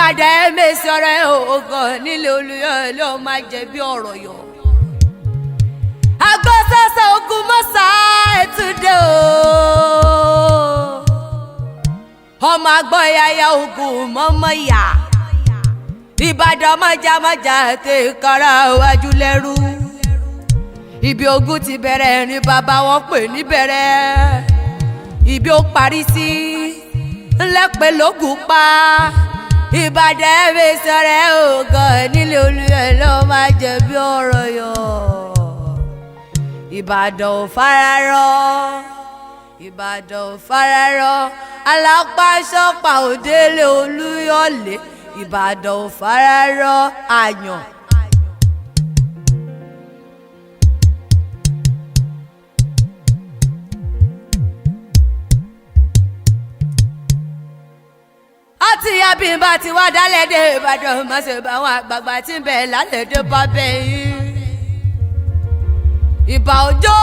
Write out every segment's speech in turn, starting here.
Ìbàdàn mèsì ọ̀rọ̀ ògàn nílé Olúyọ̀ ló máa jẹ̀bi ọ̀rọ̀ yọ. Agbọ́sọ̀sọ̀ ogun mọ́sá ètùdé o. Ọmọ àgbọ̀ yaya ogun mọ́mọ́ yá. Ìbàdàn mọ́jàmọ́jà tẹ kára wájú lẹ́rú. Ibi ogun ti bẹ̀rẹ̀ ni bàbá wọn pè níbẹ̀rẹ̀. Ibi ó parí sí ńlẹ́pẹ̀ lógun pa. Ìbàdàn mèsì ọ̀rọ̀ ògàn nílé Olúyọ̀ ló máa jẹ̀bi ọ̀rọ̀ yọ. Ìbàdàn ò fararọ, Ìbàdàn ò fararọ, alápáṣọpà òdélé Olúyọ̀lé. Ìbàdàn ò fararọ àyàn. Àti abínbá ti wá dálẹ̀ dé Ìbàdàn má ṣe bá àwọn àgbààgbà tí ń bẹ lálẹ́ dé bá bẹ́yìn. Ìbà òjò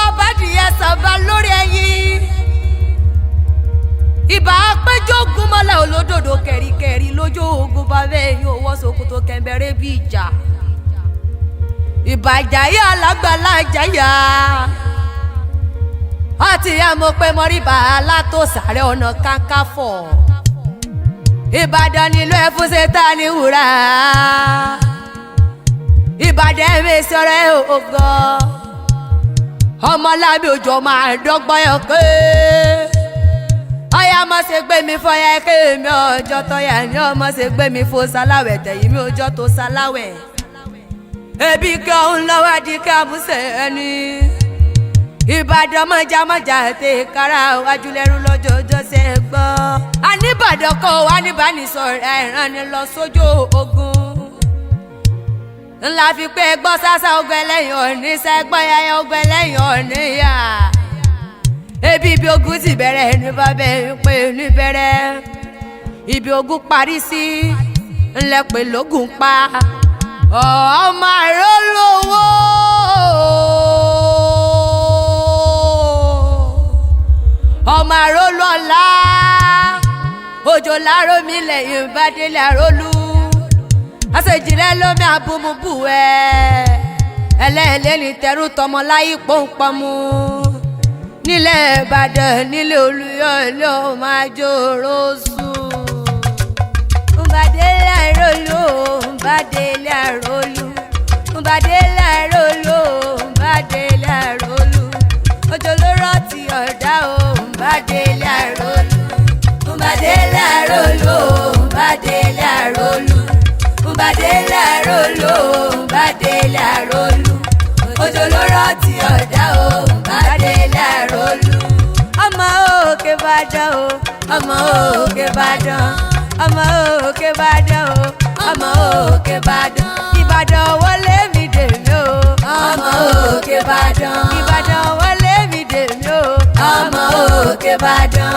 abádìyẹ sábà lórí ẹyin. Ìbà péjọ ogun mọ́lẹ̀ olódòdó kẹ̀ríkẹ̀rí lójú ogun bá bẹ́yìn owó ṣòkòtò kẹ̀mbẹ̀rẹ̀ bí ìjà. Ìbà ìjàyà alágbàlá ìjàyà. Àti àmọ́ pé mọ́ríbà alátòsàrẹ́ ọ̀nà Kakanfò. Ìbàdàn nílò ẹ̀fúnṣe ta ní wúrà. Ìbàdàn mèsì ọ̀rọ̀ ògàn. Ọmọlábí òjò máa dọ́gbọ́n yọ pé ọyá má ṣe gbé mi fọyà ké mi ọjọ́ tọ́yà ní ọmọ ṣe gbé mi fo sáláwẹ̀ tẹ̀yìn mi ọjọ́ tó sáláwẹ̀. Ebi kí ọ̀hún lọ́wọ́ di ká múṣẹ́ ẹni. Ìbàdàn mọ́jàmọ́jà tẹ kára wájú lẹ́rú lọ́jọ́ ọjọ́ ṣe gbọ́. Àníbàdàn kọ́ wa níbànísọ̀rọ̀ ìrànni lọ sójú ogun. Ńlá fi pé gbọ́ sásá ogun ẹlẹ́yìn òní sẹ́gbọ́n yáyá ogun ẹlẹ́yìn òní yá. Ebi ibi ogun ti bẹ̀rẹ̀ ní bàbá pé níbẹ̀rẹ̀. Ibi ogun parí sí ńlẹ́pẹ̀ lógun pa. Ọmọ àrò lówó. Ọmọ àrò lọ́la. Òjò láró mi lẹ́yìn bá délé àrólú. Àṣejìrẹ́ lómi àbùmùbù ẹ̀. Ẹlẹ́ẹ̀lẹ́ ní tẹrú tọmọ láyé pọ́npọ́nmú. Nílẹ̀ Ìbàdàn nílé Olúyọ̀ ló máa jòrò sùn. Ńbàdélé àrólú, ńbàdélé àrólú. Ńbàdélé àrólú, ńbàdélé àrólú. Òjò ló rántí ọ̀dá o, ńbàdélé àrólú. Ńbàdélé àrólú, ńbàdélé àrólú. Ńbàdélé àrólú, ńbàdélé àrólú. Òjò ló rántí ọ̀dá o, ńbàdélé àrólú. Ọmọ òkè Ìbàdàn o, ọmọ òkè Ìbàdàn. Ọmọ òkè Ìbàdàn o, ọmọ òkè Ìbàdàn. Ìbàdàn wọlé mi dèmi o, ọmọ òkè Ìbàdàn. Ìbàdàn wọlé mi dèmi o, ọmọ òkè Ìbàdàn.